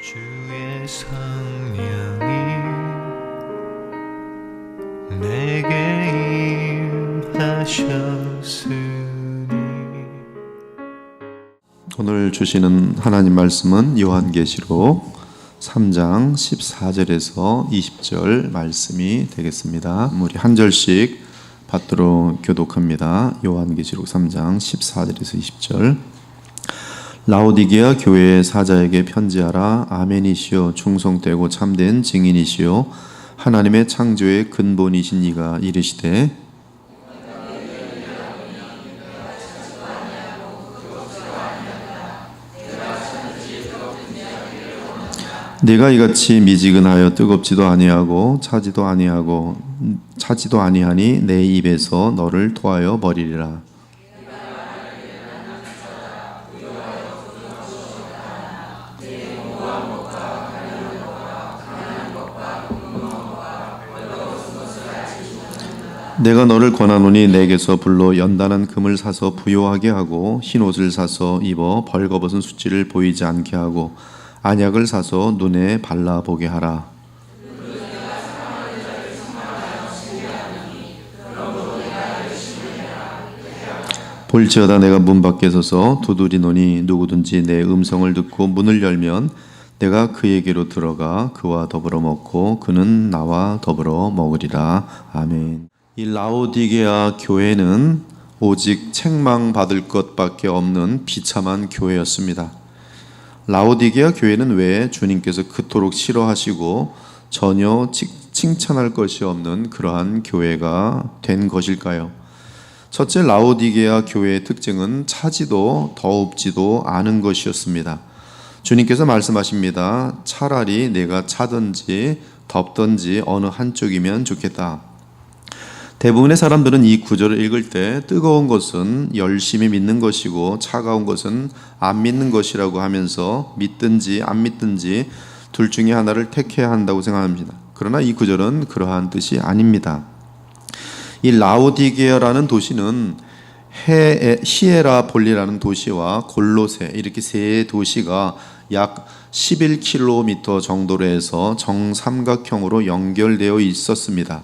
주의 성령이 내게 임하셨으니. 오늘 주시는 하나님 말씀은 요한계시록 3장 14절에서 20절 말씀이 되겠습니다. 우리 한 절씩 받도록 교독합니다. 요한계시록 3장 14절에서 20절. 라오디게아 교회의 사자에게 편지하라. 아멘이시요 충성되고 참된 증인이시요 하나님의 창조의 근본이신 이가 이르시되 네가 이같이 미지근하여 뜨겁지도 아니하고 차지도 아니하니 내 입에서 너를 토하여 버리리라. 내가 너를 권하노니 내게서 불로 연단한 금을 사서 부요하게 하고 흰 옷을 사서 입어 벌거벗은 수치를 보이지 않게 하고 안약을 사서 눈에 발라보게 하라. 볼지어다 내가 문 밖에 서서 두드리노니 누구든지 내 음성을 듣고 문을 열면 내가 그에게로 들어가 그와 더불어 먹고 그는 나와 더불어 먹으리라. 아멘. 이 라오디게아 교회는 오직 책망받을 것밖에 없는 비참한 교회였습니다. 라오디게아 교회는 왜 주님께서 그토록 싫어하시고 전혀 칭찬할 것이 없는 그러한 교회가 된 것일까요? 첫째, 라오디게아 교회의 특징은 차지도 더웁지도 않은 것이었습니다. 주님께서 말씀하십니다. 차라리 내가 차든지 덥든지 어느 한쪽이면 좋겠다. 대부분의 사람들은 이 구절을 읽을 때 뜨거운 것은 열심히 믿는 것이고 차가운 것은 안 믿는 것이라고 하면서 믿든지 안 믿든지 둘 중에 하나를 택해야 한다고 생각합니다. 그러나 이 구절은 그러한 뜻이 아닙니다. 이 라오디게아라는 도시는 히에라볼리라는 도시와 골로새 이렇게 세 도시가 약 11km 정도로 해서 정삼각형으로 연결되어 있었습니다.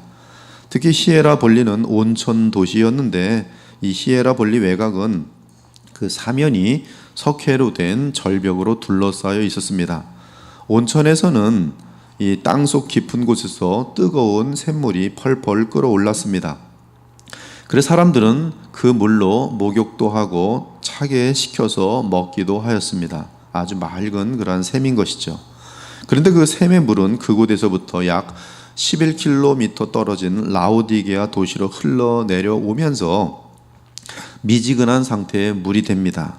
특히 히에라볼리는 온천 도시였는데 이 히에라볼리 외곽은 그 사면이 석회로 된 절벽으로 둘러싸여 있었습니다. 온천에서는 이 땅속 깊은 곳에서 뜨거운 샘물이 펄펄 끓어올랐습니다. 그래서 사람들은 그 물로 목욕도 하고 차게 식혀서 먹기도 하였습니다. 아주 맑은 그러한 샘인 것이죠. 그런데 그 샘의 물은 그곳에서부터 약 11km 떨어진 라오디게아 도시로 흘러내려오면서 미지근한 상태의 물이 됩니다.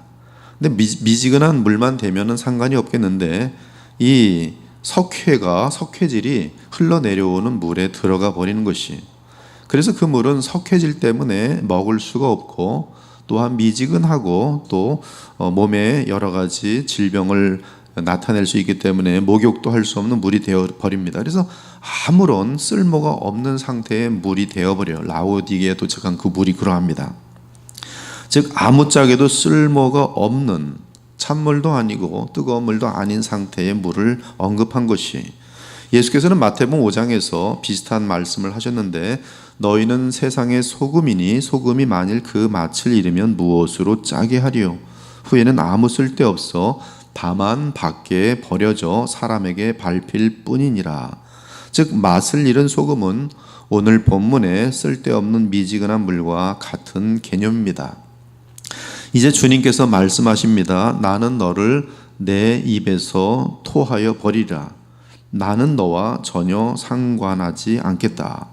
근데 미지근한 물만 되면은 상관이 없겠는데 이 석회질이 흘러내려오는 물에 들어가 버리는 것이, 그래서 그 물은 석회질 때문에 먹을 수가 없고 또한 미지근하고 또 몸에 여러 가지 질병을 나타낼 수 있기 때문에 목욕도 할 수 없는 물이 되어 버립니다. 그래서 아무런 쓸모가 없는 상태의 물이 되어버려요. 라오디게에 도착한 그 물이 그러합니다. 즉 아무짝에도 쓸모가 없는 찬물도 아니고 뜨거운 물도 아닌 상태의 물을 언급한 것이, 예수께서는 마태복음 5장에서 비슷한 말씀을 하셨는데 너희는 세상의 소금이니 소금이 만일 그 맛을 잃으면 무엇으로 짜게 하리요? 후에는 아무 쓸데없어 다만 밖에 버려져 사람에게 밟힐 뿐이니라. 즉 맛을 잃은 소금은 오늘 본문에 쓸데없는 미지근한 물과 같은 개념입니다. 이제 주님께서 말씀하십니다. 나는 너를 내 입에서 토하여 버리라. 나는 너와 전혀 상관하지 않겠다.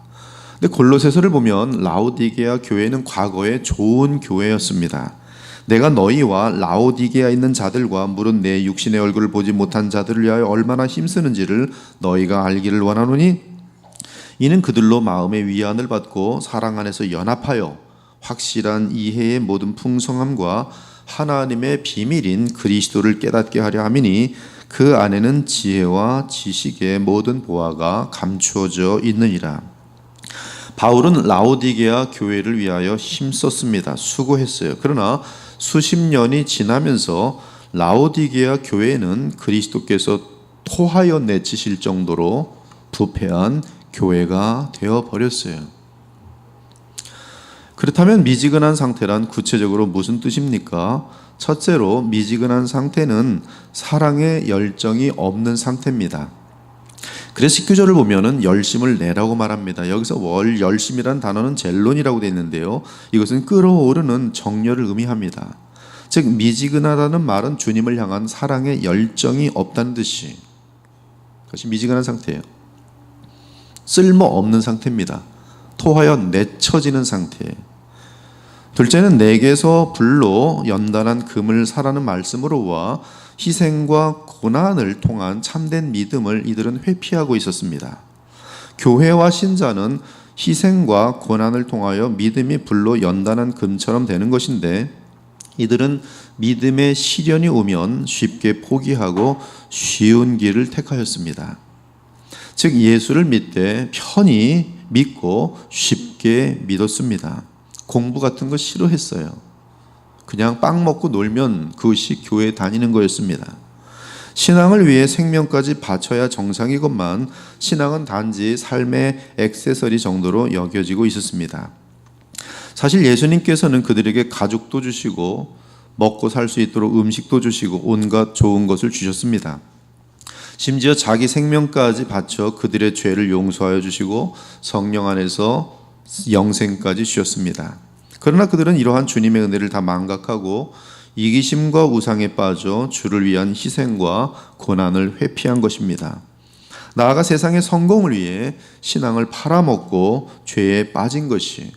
근데 골로새서를 보면 라오디게아 교회는 과거에 좋은 교회였습니다. 내가 너희와 라오디게아에 있는 자들과 물은 내 육신의 얼굴을 보지 못한 자들을 위하여 얼마나 힘쓰는지를 너희가 알기를 원하노니 이는 그들로 마음의 위안을 받고 사랑 안에서 연합하여 확실한 이해의 모든 풍성함과 하나님의 비밀인 그리스도를 깨닫게 하려 함이니 그 안에는 지혜와 지식의 모든 보화가 감추어져 있느니라. 바울은 라오디게아 교회를 위하여 힘썼습니다. 수고했어요. 그러나 수십 년이 지나면서 라오디게아 교회는 그리스도께서 토하여 내치실 정도로 부패한 교회가 되어버렸어요. 그렇다면 미지근한 상태란 구체적으로 무슨 뜻입니까? 첫째로 미지근한 상태는 사랑의 열정이 없는 상태입니다. 그래서 19절을 보면은 열심을 내라고 말합니다. 여기서 열심이란 단어는 젤론이라고 되어 있는데요, 이것은 끓어오르는 정열을 의미합니다. 즉 미지근하다는 말은 주님을 향한 사랑의 열정이 없다는 뜻이, 그것이 미지근한 상태예요. 쓸모없는 상태입니다. 토하여 내쳐지는 상태예요. 둘째는 내게서 불로 연단한 금을 사라는 말씀으로와 희생과 고난을 통한 참된 믿음을 이들은 회피하고 있었습니다. 교회와 신자는 희생과 고난을 통하여 믿음이 불로 연단한 금처럼 되는 것인데, 이들은 믿음의 시련이 오면 쉽게 포기하고 쉬운 길을 택하였습니다. 즉 예수를 믿되 편히 믿고 쉽게 믿었습니다. 공부 같은 거 싫어했어요. 그냥 빵 먹고 놀면 그것이 교회 다니는 거였습니다. 신앙을 위해 생명까지 바쳐야 정상이건만 신앙은 단지 삶의 액세서리 정도로 여겨지고 있었습니다. 사실 예수님께서는 그들에게 가족도 주시고 먹고 살 수 있도록 음식도 주시고 온갖 좋은 것을 주셨습니다. 심지어 자기 생명까지 바쳐 그들의 죄를 용서하여 주시고 성령 안에서 영생까지 주셨습니다. 그러나 그들은 이러한 주님의 은혜를 다 망각하고 이기심과 우상에 빠져 주를 위한 희생과 고난을 회피한 것입니다. 나아가 세상의 성공을 위해 신앙을 팔아먹고 죄에 빠진 것이,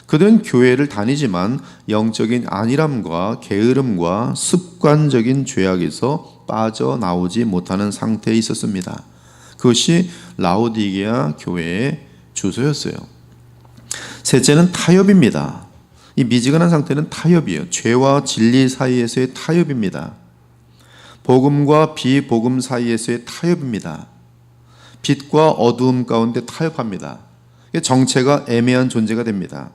그들은 교회를 다니지만 영적인 안일함과 게으름과 습관적인 죄악에서 빠져나오지 못하는 상태에 있었습니다. 그것이 라오디게아 교회의 주소였어요. 셋째는 타협입니다. 이 미지근한 상태는 타협이에요. 죄와 진리 사이에서의 타협입니다. 복음과 비복음 사이에서의 타협입니다. 빛과 어두움 가운데 타협합니다. 정체가 애매한 존재가 됩니다.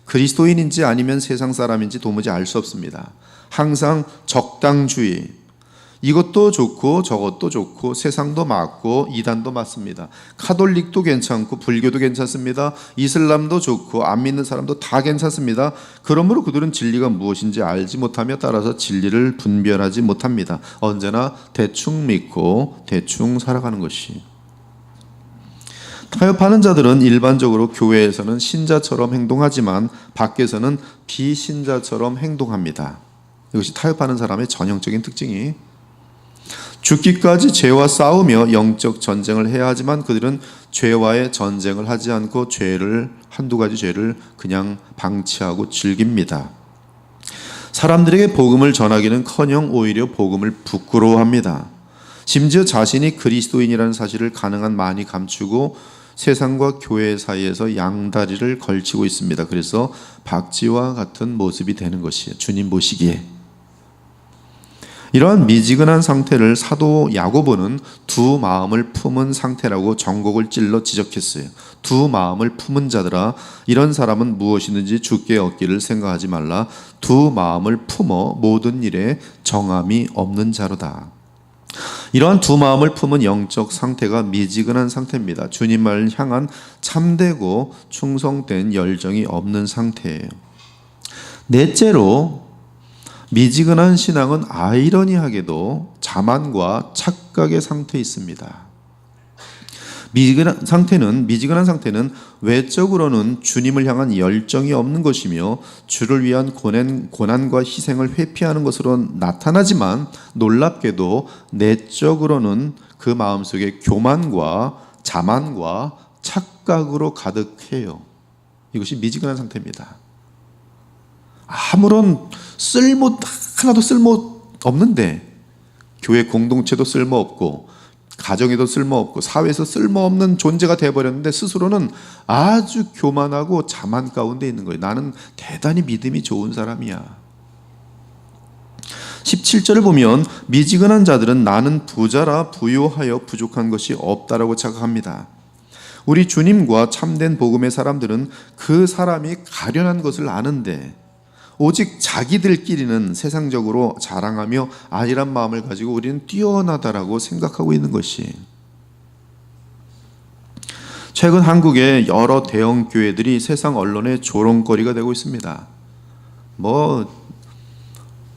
그리스도인인지 아니면 세상 사람인지 도무지 알 수 없습니다. 항상 적당주의, 이것도 좋고 저것도 좋고 세상도 맞고 이단도 맞습니다. 카톨릭도 괜찮고 불교도 괜찮습니다. 이슬람도 좋고 안 믿는 사람도 다 괜찮습니다. 그러므로 그들은 진리가 무엇인지 알지 못하며 따라서 진리를 분별하지 못합니다. 언제나 대충 믿고 대충 살아가는 것이. 타협하는 자들은 일반적으로 교회에서는 신자처럼 행동하지만 밖에서는 비신자처럼 행동합니다. 이것이 타협하는 사람의 전형적인 특징이, 죽기까지 죄와 싸우며 영적 전쟁을 해야 하지만 그들은 죄와의 전쟁을 하지 않고 한두 가지 죄를 그냥 방치하고 즐깁니다. 사람들에게 복음을 전하기는커녕 오히려 복음을 부끄러워합니다. 심지어 자신이 그리스도인이라는 사실을 가능한 많이 감추고 세상과 교회 사이에서 양다리를 걸치고 있습니다. 그래서 박쥐와 같은 모습이 되는 것이에요. 주님 보시기에. 이러한 미지근한 상태를 사도 야고보는 두 마음을 품은 상태라고 전곡을 찔러 지적했어요. 두 마음을 품은 자들아, 이런 사람은 무엇이든지 주께 얻기를 생각하지 말라. 두 마음을 품어 모든 일에 정함이 없는 자로다. 이러한 두 마음을 품은 영적 상태가 미지근한 상태입니다. 주님을 향한 참되고 충성된 열정이 없는 상태예요. 넷째로, 미지근한 신앙은 아이러니하게도 자만과 착각의 상태에 있습니다. 미지근한 상태는 외적으로는 주님을 향한 열정이 없는 것이며 주를 위한 고난과 희생을 회피하는 것으로 나타나지만, 놀랍게도 내적으로는 그 마음속에 교만과 자만과 착각으로 가득해요. 이것이 미지근한 상태입니다. 아무런 하나도 쓸모 없는데, 교회 공동체도 쓸모없고 가정에도 쓸모없고 사회에서 쓸모없는 존재가 되어버렸는데 스스로는 아주 교만하고 자만 가운데 있는 거예요. 나는 대단히 믿음이 좋은 사람이야. 17절을 보면 미지근한 자들은 나는 부자라 부요하여 부족한 것이 없다라고 착각합니다. 우리 주님과 참된 복음의 사람들은 그 사람이 가련한 것을 아는데 오직 자기들끼리는 세상적으로 자랑하며 안일한 마음을 가지고 우리는 뛰어나다라고 생각하고 있는 것이, 최근 한국의 여러 대형 교회들이 세상 언론의 조롱거리가 되고 있습니다.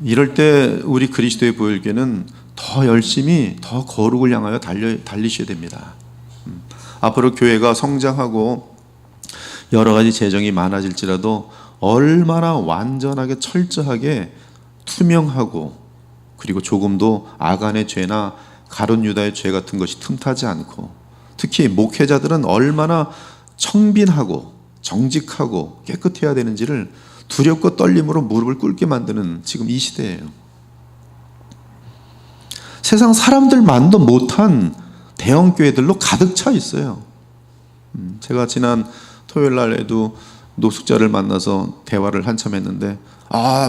이럴 때 우리 그리스도의 보혈교회는 더 열심히 더 거룩을 향하여 달리셔야 됩니다. 앞으로 교회가 성장하고 여러 가지 재정이 많아질지라도 얼마나 완전하게 철저하게 투명하고, 그리고 조금도 아간의 죄나 가룟 유다의 죄 같은 것이 틈타지 않고, 특히 목회자들은 얼마나 청빈하고 정직하고 깨끗해야 되는지를 두렵고 떨림으로 무릎을 꿇게 만드는 지금 이 시대예요. 세상 사람들만도 못한 대형 교회들로 가득 차 있어요. 제가 지난 토요일 날에도 노숙자를 만나서 대화를 한참 했는데,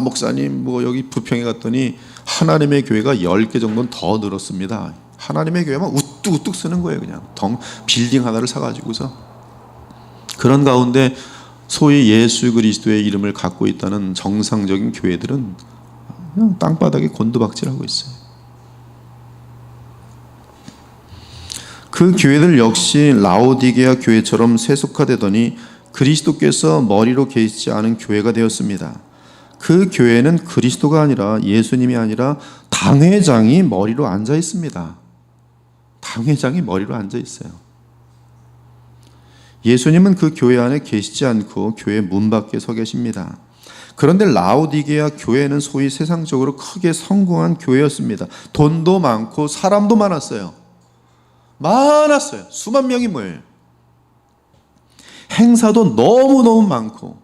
목사님 여기 부평에 갔더니 하나님의 교회가 10개 정도는 더 늘었습니다. 하나님의 교회만 우뚝우뚝 쓰는 거예요. 그냥 빌딩 하나를 사가지고서. 그런 가운데 소위 예수 그리스도의 이름을 갖고 있다는 정상적인 교회들은 그냥 땅바닥에 곤두박질하고 있어요. 그 교회들 역시 라오디게아 교회처럼 세속화되더니 그리스도께서 머리로 계시지 않은 교회가 되었습니다. 그 교회는 그리스도가 아니라, 예수님이 아니라 당회장이 머리로 앉아 있습니다. 당회장이 머리로 앉아 있어요. 예수님은 그 교회 안에 계시지 않고 교회 문 밖에 서 계십니다. 그런데 라오디게아 교회는 소위 세상적으로 크게 성공한 교회였습니다. 돈도 많고 사람도 많았어요. 수만 명이 모여요. 행사도 너무너무 많고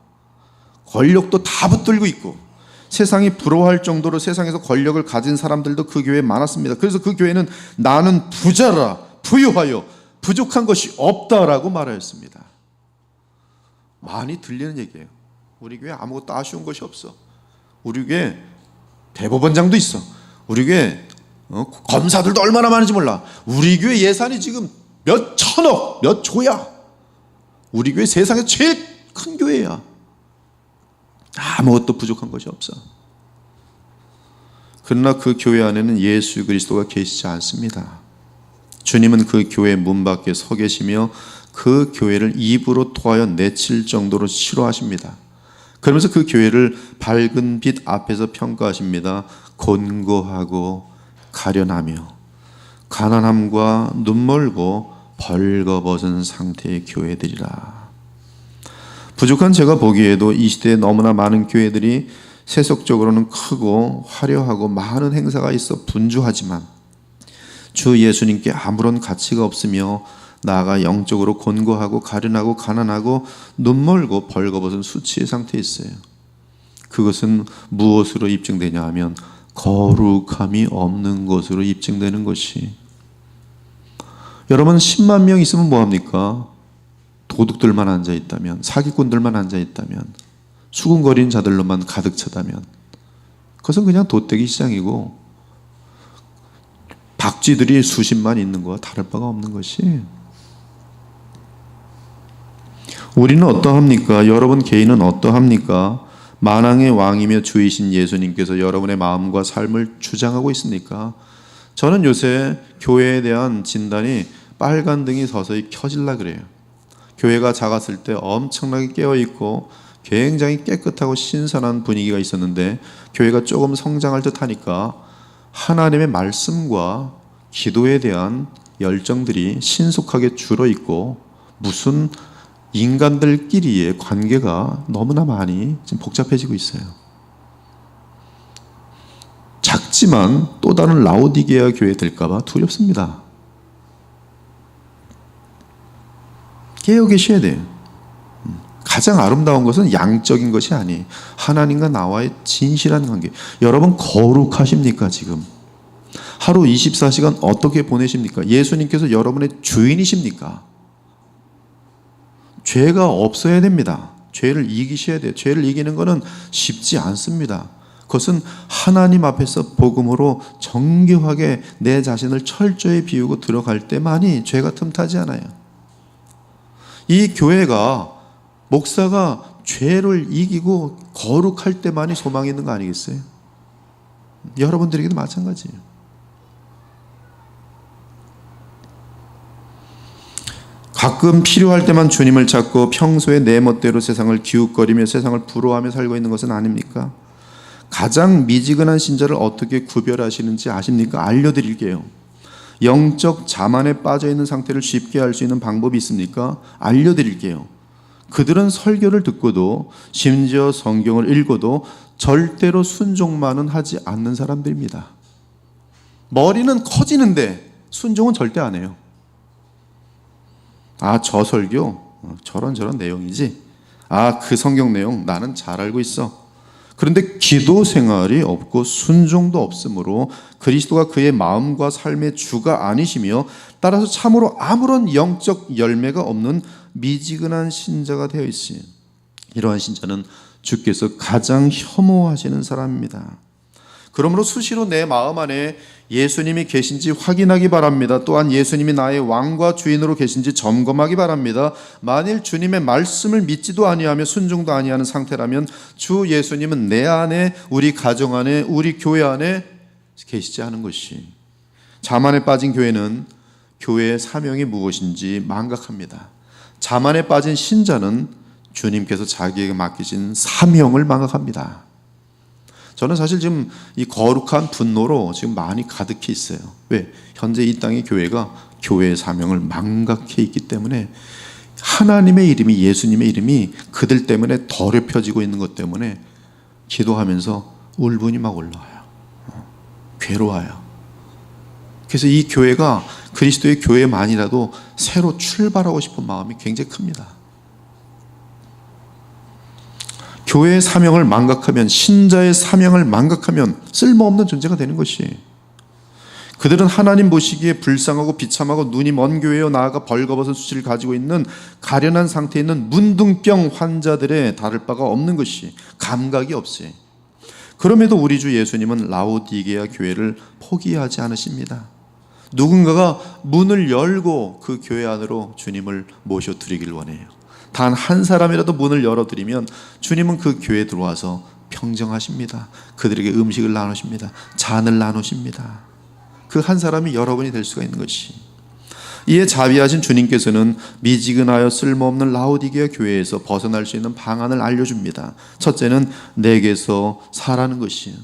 권력도 다 붙들고 있고, 세상이 부러워할 정도로 세상에서 권력을 가진 사람들도 그 교회에 많았습니다. 그래서 그 교회는 나는 부자라, 부유하여 부족한 것이 없다라고 말하였습니다. 많이 들리는 얘기예요. 우리 교회 아무것도 아쉬운 것이 없어. 우리 교회 대법원장도 있어. 우리 교회 검사들도 얼마나 많은지 몰라. 우리 교회 예산이 지금 몇 천억, 몇 조야. 우리 교회 세상에 제일 큰 교회야. 아무것도 부족한 것이 없어. 그러나 그 교회 안에는 예수 그리스도가 계시지 않습니다. 주님은 그 교회 문 밖에 서 계시며 그 교회를 입으로 토하여 내칠 정도로 싫어하십니다. 그러면서 그 교회를 밝은 빛 앞에서 평가하십니다. 곤고하고 가련하며 가난함과 눈멀고 벌거벗은 상태의 교회들이라. 부족한 제가 보기에도 이 시대에 너무나 많은 교회들이 세속적으로는 크고 화려하고 많은 행사가 있어 분주하지만 주 예수님께 아무런 가치가 없으며 나아가 영적으로 곤고하고 가련하고 가난하고 눈멀고 벌거벗은 수치의 상태에 있어요. 그것은 무엇으로 입증되냐 하면 거룩함이 없는 것으로 입증되는 것이. 여러분 10만 명 있으면 뭐합니까? 도둑들만 앉아있다면, 사기꾼들만 앉아있다면, 수군거리는 자들로만 가득 차다면 그것은 그냥 돗대기 시장이고 박쥐들이 수십만 있는 거와 다를 바가 없는 것이. 우리는 어떠합니까? 여러분 개인은 어떠합니까? 만왕의 왕이며 주이신 예수님께서 여러분의 마음과 삶을 주장하고 있습니까? 저는 요새 교회에 대한 진단이 빨간 등이 서서히 켜질라 그래요. 교회가 작았을 때 엄청나게 깨어있고 굉장히 깨끗하고 신선한 분위기가 있었는데 교회가 조금 성장할 듯 하니까 하나님의 말씀과 기도에 대한 열정들이 신속하게 줄어있고 무슨 인간들끼리의 관계가 너무나 많이 지금 복잡해지고 있어요. 작지만 또 다른 라오디게아 교회 될까봐 두렵습니다. 깨어 계셔야 돼요. 가장 아름다운 것은 양적인 것이 아니에요. 하나님과 나와의 진실한 관계. 여러분 거룩하십니까? 지금 하루 24시간 어떻게 보내십니까? 예수님께서 여러분의 주인이십니까? 죄가 없어야 됩니다. 죄를 이기셔야 돼요. 죄를 이기는 것은 쉽지 않습니다. 그것은 하나님 앞에서 복음으로 정교하게 내 자신을 철저히 비우고 들어갈 때만이 죄가 틈타지 않아요. 이 교회가 목사가 죄를 이기고 거룩할 때만이 소망이 있는 거 아니겠어요? 여러분들에게도 마찬가지예요. 가끔 필요할 때만 주님을 찾고 평소에 내 멋대로 세상을 기웃거리며 세상을 부러워하며 살고 있는 것은 아닙니까? 가장 미지근한 신자를 어떻게 구별하시는지 아십니까? 알려드릴게요. 영적 자만에 빠져 있는 상태를 쉽게 알 수 있는 방법이 있습니까? 알려드릴게요. 그들은 설교를 듣고도 심지어 성경을 읽어도 절대로 순종만은 하지 않는 사람들입니다. 머리는 커지는데 순종은 절대 안 해요. 아, 저 설교 저런 내용이지. 아, 그 성경 내용 나는 잘 알고 있어. 그런데 기도 생활이 없고 순종도 없으므로 그리스도가 그의 마음과 삶의 주가 아니시며 따라서 참으로 아무런 영적 열매가 없는 미지근한 신자가 되어 있어요. 이러한 신자는 주께서 가장 혐오하시는 사람입니다. 그러므로 수시로 내 마음 안에 예수님이 계신지 확인하기 바랍니다. 또한 예수님이 나의 왕과 주인으로 계신지 점검하기 바랍니다. 만일 주님의 말씀을 믿지도 아니하며 순종도 아니하는 상태라면 주 예수님은 내 안에, 우리 가정 안에, 우리 교회 안에 계시지 않은 것이. 자만에 빠진 교회는 교회의 사명이 무엇인지 망각합니다. 자만에 빠진 신자는 주님께서 자기에게 맡기신 사명을 망각합니다. 저는 사실 지금 이 거룩한 분노로 지금 많이 가득히 있어요. 왜? 현재 이 땅의 교회가 교회의 사명을 망각해 있기 때문에 하나님의 이름이, 예수님의 이름이 그들 때문에 더럽혀지고 있는 것 때문에 기도하면서 울분이 막 올라와요. 괴로워요. 그래서 이 교회가 그리스도의 교회만이라도 새로 출발하고 싶은 마음이 굉장히 큽니다. 교회의 사명을 망각하면, 신자의 사명을 망각하면 쓸모없는 존재가 되는 것이. 그들은 하나님 보시기에 불쌍하고 비참하고 눈이 먼 교회여 나아가 벌거벗은 수치를 가지고 있는 가련한 상태에 있는 문둥병 환자들에 다를 바가 없는 것이. 감각이 없어요. 그럼에도 우리 주 예수님은 라오디게아 교회를 포기하지 않으십니다. 누군가가 문을 열고 그 교회 안으로 주님을 모셔드리길 원해요. 단 한 사람이라도 문을 열어드리면 주님은 그 교회에 들어와서 평정하십니다. 그들에게 음식을 나누십니다. 잔을 나누십니다. 그 한 사람이 여러분이 될 수가 있는 것이. 이에 자비하신 주님께서는 미지근하여 쓸모없는 라오디게아 교회에서 벗어날 수 있는 방안을 알려줍니다. 첫째는 내게서 사라는 것이에요.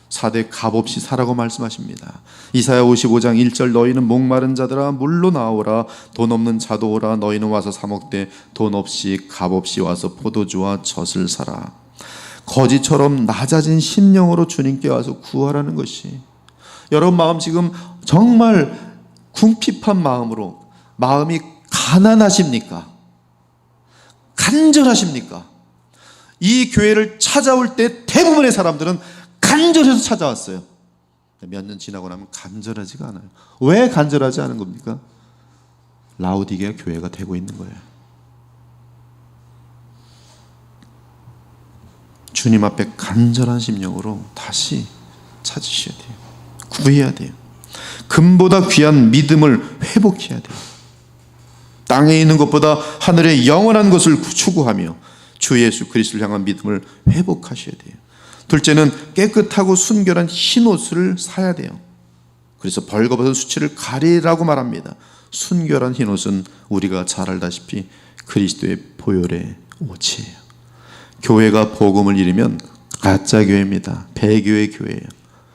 사대 값없이 사라고 말씀하십니다. 이사야 55장 1절 너희는 목마른 자들아 물로 나오라 돈 없는 자도 오라 너희는 와서 사 먹되 돈 없이 값없이 와서 포도주와 젖을 사라. 거지처럼 낮아진 심령으로 주님께 와서 구하라는 것이. 여러분 마음 지금 정말 궁핍한 마음으로 마음이 가난하십니까? 간절하십니까? 이 교회를 찾아올 때 대부분의 사람들은 간절해서 찾아왔어요. 몇 년 지나고 나면 간절하지가 않아요. 왜 간절하지 않은 겁니까? 라오디게아 교회가 되고 있는 거예요. 주님 앞에 간절한 심령으로 다시 찾으셔야 돼요. 구해야 돼요. 금보다 귀한 믿음을 회복해야 돼요. 땅에 있는 것보다 하늘의 영원한 것을 추구하며 주 예수 그리스도를 향한 믿음을 회복하셔야 돼요. 둘째는 깨끗하고 순결한 흰 옷을 사야 돼요. 그래서 벌거벗은 수치를 가리라고 말합니다. 순결한 흰 옷은 우리가 잘 알다시피 그리스도의 보혈의 옷이에요. 교회가 복음을 잃으면 가짜 교회입니다. 배교의 교회예요.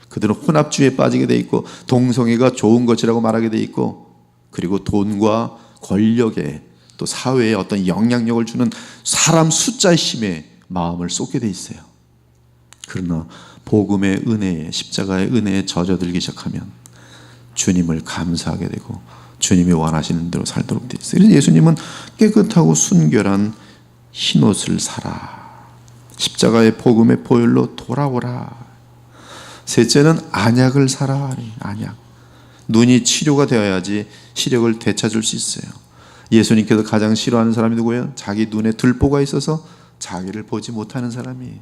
그들은 혼합주의에 빠지게 돼 있고 동성애가 좋은 것이라고 말하게 돼 있고 그리고 돈과 권력에 또 사회에 어떤 영향력을 주는 사람 숫자의 힘에 마음을 쏟게 돼 있어요. 그러나 복음의 은혜에 십자가의 은혜에 젖어들기 시작하면 주님을 감사하게 되고 주님이 원하시는 대로 살도록 되어 있어요. 그래서 예수님은 깨끗하고 순결한 흰옷을 사라. 십자가의 복음의 보혈로 돌아오라. 셋째는 안약을 사라. 안약. 눈이 치료가 되어야지 시력을 되찾을 수 있어요. 예수님께서 가장 싫어하는 사람이 누구예요? 자기 눈에 들보가 있어서 자기를 보지 못하는 사람이.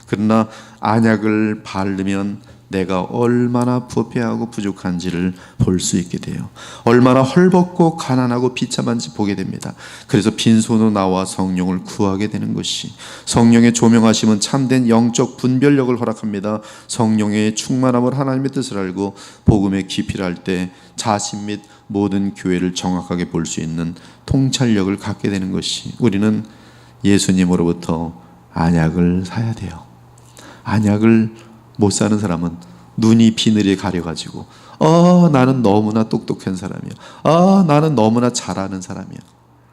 그러나 안약을 바르면 내가 얼마나 부패하고 부족한지를 볼 수 있게 돼요. 얼마나 헐벗고 가난하고 비참한지 보게 됩니다. 그래서 빈손으로 나와 성령을 구하게 되는 것이, 성령의 조명하심은 참된 영적 분별력을 허락합니다. 성령의 충만함을 하나님의 뜻을 알고 복음의 깊이를 알 때 자신 및 모든 교회를 정확하게 볼 수 있는 통찰력을 갖게 되는 것이, 우리는 예수님으로부터 안약을 사야 돼요. 안약을 못 사는 사람은 눈이 비늘에 가려가지고 나는 너무나 똑똑한 사람이야, 나는 너무나 잘하는 사람이야,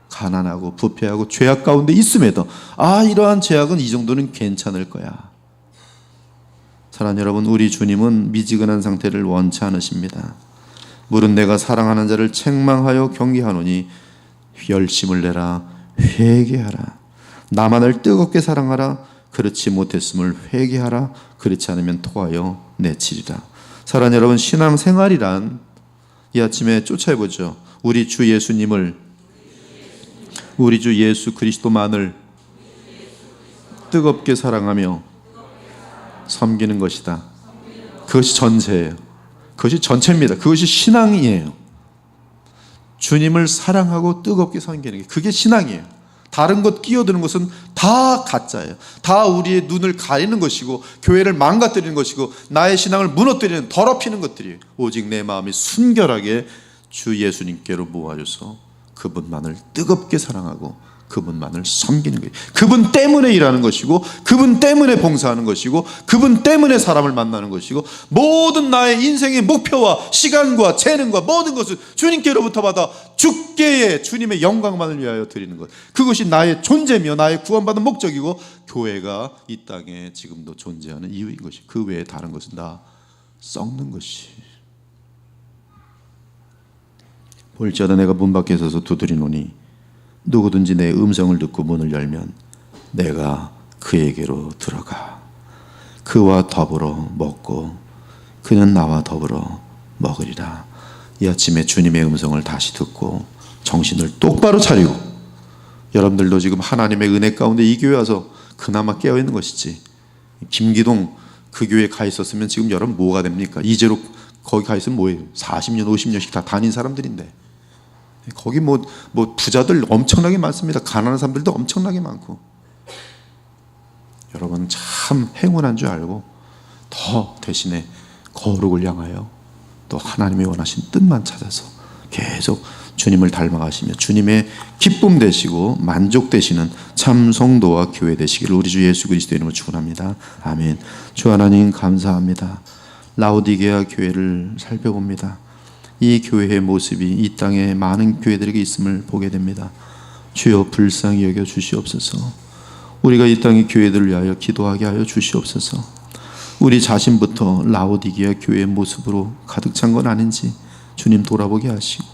가난하고 부패하고 죄악 가운데 있음에도 이러한 죄악은 이 정도는 괜찮을 거야. 사랑하는 여러분, 우리 주님은 미지근한 상태를 원치 않으십니다. 물은 내가 사랑하는 자를 책망하여 경계하노니 열심을 내라, 회개하라. 나만을 뜨겁게 사랑하라. 그렇지 못했음을 회개하라. 그렇지 않으면 토하여 내치리라. 사랑하는 여러분, 신앙생활이란 이 아침에 쫓아해보죠. 우리 주 예수님을, 우리 주 예수 그리스도만을 뜨겁게 사랑하며 섬기는 것이다. 그것이 전체예요. 그것이 전체입니다. 그것이 신앙이에요. 주님을 사랑하고 뜨겁게 섬기는 게, 그게 신앙이에요. 다른 것 끼어드는 것은 다 가짜예요. 다 우리의 눈을 가리는 것이고 교회를 망가뜨리는 것이고 나의 신앙을 무너뜨리는, 더럽히는 것들이에요. 오직 내 마음이 순결하게 주 예수님께로 모아줘서 그분만을 뜨겁게 사랑하고 그분만을 섬기는 거예요. 그분 때문에 일하는 것이고 그분 때문에 봉사하는 것이고 그분 때문에 사람을 만나는 것이고 모든 나의 인생의 목표와 시간과 재능과 모든 것을 주님께로부터 받아 주께의 주님의 영광만을 위하여 드리는 것, 그것이 나의 존재며 나의 구원받은 목적이고 교회가 이 땅에 지금도 존재하는 이유인 것이, 그 외에 다른 것은 다 썩는 것이. 볼지어다 내가 문 밖에 서서 두드리노니 누구든지 내 음성을 듣고 문을 열면 내가 그에게로 들어가 그와 더불어 먹고 그는 나와 더불어 먹으리라. 이 아침에 주님의 음성을 다시 듣고 정신을 똑바로 차리고, 여러분들도 지금 하나님의 은혜 가운데 이 교회 와서 그나마 깨어있는 것이지, 김기동 그 교회에 가 있었으면 지금 여러분 뭐가 됩니까? 이제로 거기 가 있으면 뭐예요? 40년 50년씩 다 다닌 사람들인데, 거기 뭐 부자들 엄청나게 많습니다. 가난한 사람들도 엄청나게 많고. 여러분 참 행운한 줄 알고 더 대신에 거룩을 향하여 또 하나님의 원하신 뜻만 찾아서 계속 주님을 닮아가시며 주님의 기쁨 되시고 만족 되시는 참 성도와 교회 되시기를 우리 주 예수 그리스도의 이름으로 축원합니다. 아멘. 주 하나님 감사합니다. 라오디게아 교회를 살펴봅니다. 이 교회의 모습이 이 땅에 많은 교회들에게 있음을 보게 됩니다. 주여 불쌍히 여겨 주시옵소서. 우리가 이 땅의 교회들을 위하여 기도하게 하여 주시옵소서. 우리 자신부터 라오디게아 교회의 모습으로 가득 찬 건 아닌지 주님 돌아보게 하시고,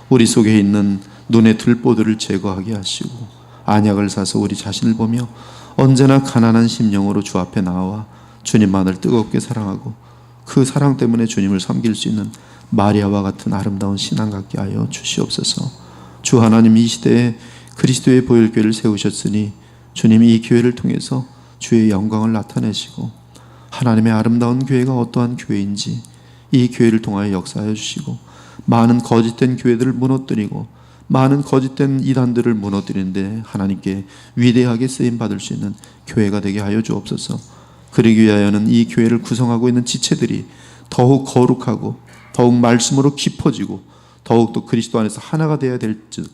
우리 속에 있는 눈의 들보들을 제거하게 하시고, 안약을 사서 우리 자신을 보며 언제나 가난한 심령으로 주 앞에 나와 주님만을 뜨겁게 사랑하고 그 사랑 때문에 주님을 섬길 수 있는 마리아와 같은 아름다운 신앙 갖게 하여 주시옵소서. 주 하나님, 이 시대에 그리스도의 보혈교회를 세우셨으니 주님이 이 교회를 통해서 주의 영광을 나타내시고 하나님의 아름다운 교회가 어떠한 교회인지 이 교회를 통하여 역사하여 주시고, 많은 거짓된 교회들을 무너뜨리고 많은 거짓된 이단들을 무너뜨리는데 하나님께 위대하게 쓰임받을 수 있는 교회가 되게 하여 주옵소서. 그러기 위하여는 이 교회를 구성하고 있는 지체들이 더욱 거룩하고 더욱 말씀으로 깊어지고 더욱더 그리스도 안에서 하나가 되어야 될즉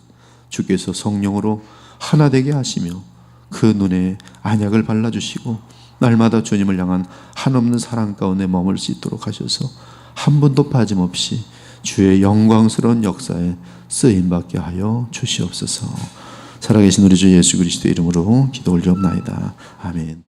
주께서 성령으로 하나 되게 하시며 그 눈에 안약을 발라주시고 날마다 주님을 향한 한없는 사랑 가운데 머물 수 있도록 하셔서 한 번도 빠짐없이 주의 영광스러운 역사에 쓰임받게 하여 주시옵소서. 살아계신 우리 주 예수 그리스도의 이름으로 기도 올리옵나이다. 아멘.